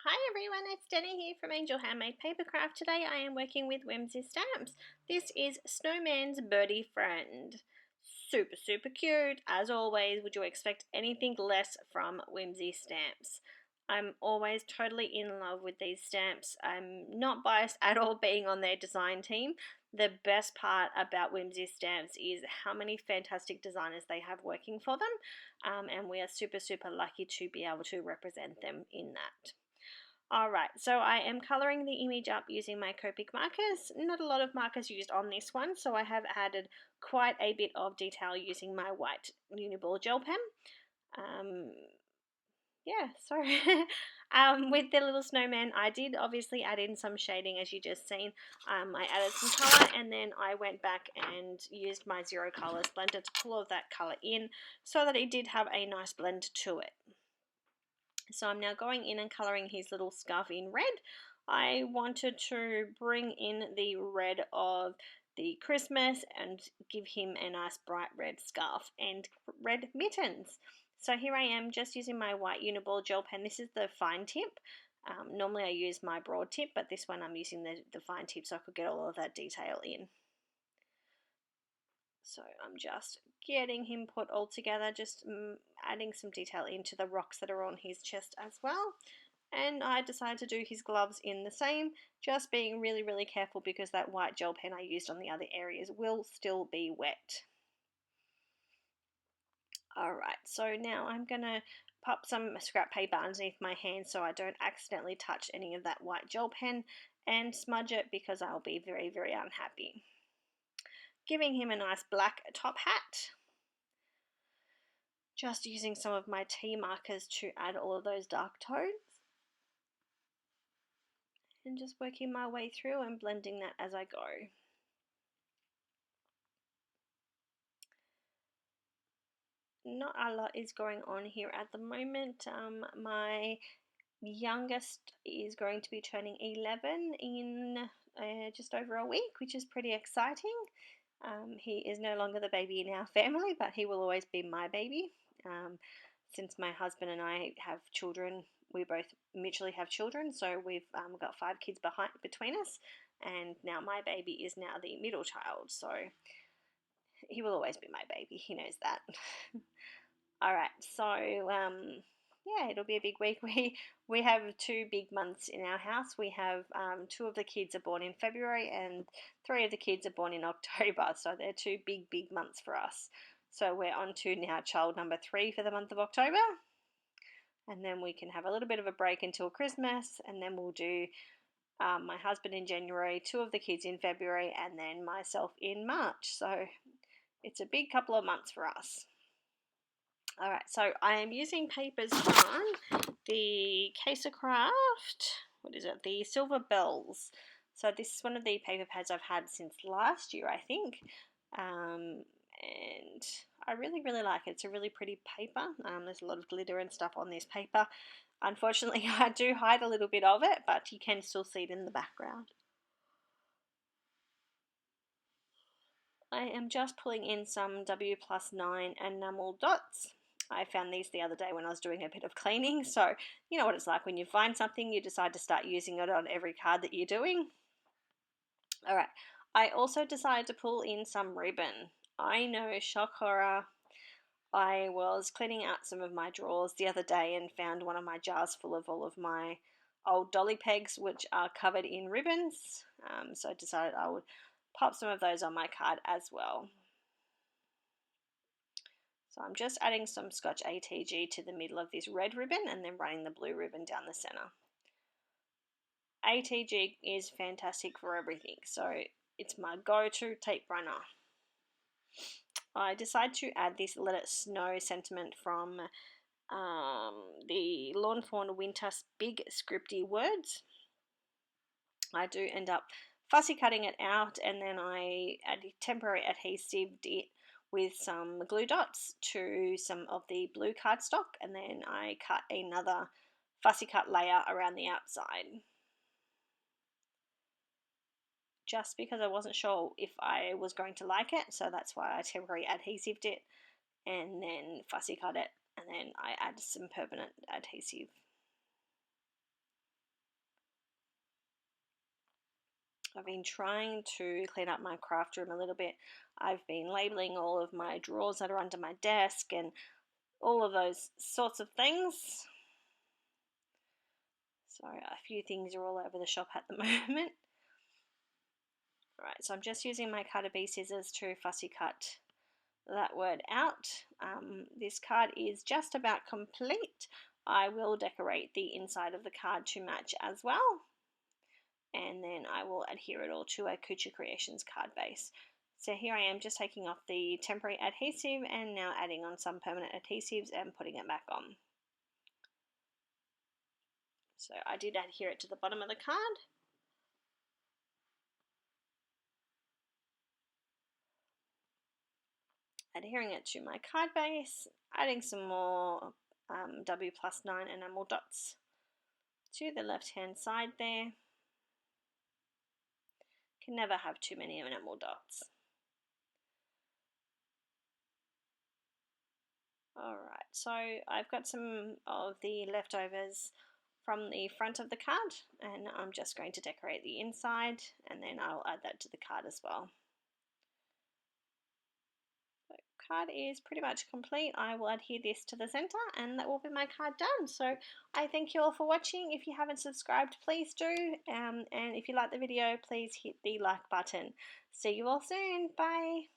Hi everyone, it's Denny here from Angel Handmade Papercraft. Today I am working with Whimsy stamps. This is Snowman's Birdie friend. Super cute. As always, would you expect anything less from Whimsy stamps? I'm always totally in love with these stamps. I'm not biased at all being on their design team. The best part about Whimsy stamps is how many fantastic designers they have working for them, and we are super lucky to be able to represent them in that. Alright, so I am colouring the image up using my Copic markers. Not a lot of markers used on this one, so I have added quite a bit of detail using my white Uni-Ball gel pen. With the little snowman, I did obviously add in some shading, as you just seen. I added some colour, and then I went back and used my Zero Colours blender to pull all of that colour in so that it did have a nice blend to it. So I'm now going in and colouring his little scarf in red. I wanted to bring in the red of the Christmas and give him a nice bright red scarf and red mittens. So here I am just using my white Uni-Ball gel pen. This is the fine tip. Normally I use my broad tip, but this one I'm using the fine tip so I could get all of that detail in. So I'm just getting him put all together, just adding some detail into the rocks that are on his chest as well. And I decided to do his gloves in the same, just being really careful because that white gel pen I used on the other areas will still be wet. Alright, so now I'm going to pop some scrap paper underneath my hand so I don't accidentally touch any of that white gel pen and smudge it because I'll be very unhappy. Giving him a nice black top hat. Just using some of my T markers to add all of those dark tones. And just working my way through and blending that as I go. Not a lot is going on here at the moment. My youngest is going to be turning 11 in just over a week, which is pretty exciting. He is no longer the baby in our family, but he will always be my baby. Since my husband and I have children, we both mutually have children, so we've got 5 kids between us, and now my baby is now the middle child, so he will always be my baby, he knows that. Alright, so yeah, it'll be a big week. We have 2 big months in our house. We have 2 of the kids are born in February and 3 of the kids are born in October, so they're 2 big months for us. So we're on to now child number 3 for the month of October, and then we can have a little bit of a break until Christmas, and then we'll do my husband in January, 2 of the kids in February, and then myself in March. So it's a big couple of months for us. Alright, so I am using papers on the Papercraft, the Silver Bells. So this is one of the paper pads I've had since last year, I think, and I really like it. It's a really pretty paper. There's a lot of glitter and stuff on this paper. Unfortunately, I do hide a little bit of it, but you can still see it in the background. I am just pulling in some W+9 enamel dots. I found these the other day when I was doing a bit of cleaning, so you know what it's like when you find something, you decide to start using it on every card that you're doing. Alright, I also decided to pull in some ribbon. I know, shock horror. I was cleaning out some of my drawers the other day and found one of my jars full of all of my old dolly pegs, which are covered in ribbons, so I decided I would pop some of those on my card as well. So I'm just adding some Scotch ATG to the middle of this red ribbon and then running the blue ribbon down the center. ATG is fantastic for everything, so it's my go-to tape runner. I decided to add this Let It Snow sentiment from the Lawn Fawn Winter Big Scripty words. I do end up fussy cutting it out, and then I add temporary adhesived it with some glue dots to some of the blue cardstock, and then I cut another fussy cut layer around the outside. Just because I wasn't sure if I was going to like it, so that's why I temporary adhesived it and then fussy cut it, and then I add some permanent adhesive. I've been trying to clean up my craft room a little bit. I've been labeling all of my drawers that are under my desk and all of those sorts of things. So a few things are all over the shop at the moment. Alright, so I'm just using my Cutter B scissors to fussy cut that word out. This card is just about complete. I will decorate the inside of the card to match as well. And then I will adhere it all to a Kucha Creations card base. So here I am just taking off the temporary adhesive and now adding on some permanent adhesives and putting it back on. So I did adhere it to the bottom of the card. Adhering it to my card base, adding some more W+9 enamel dots to the left hand side there. Can never have too many enamel dots. Alright, so I've got some of the leftovers from the front of the card and I'm just going to decorate the inside and then I'll add that to the card as well. The card is pretty much complete. I will adhere this to the center and that will be my card done. So I thank you all for watching. If you haven't subscribed, please do, and if you like the video, please hit the like button. See you all soon. Bye.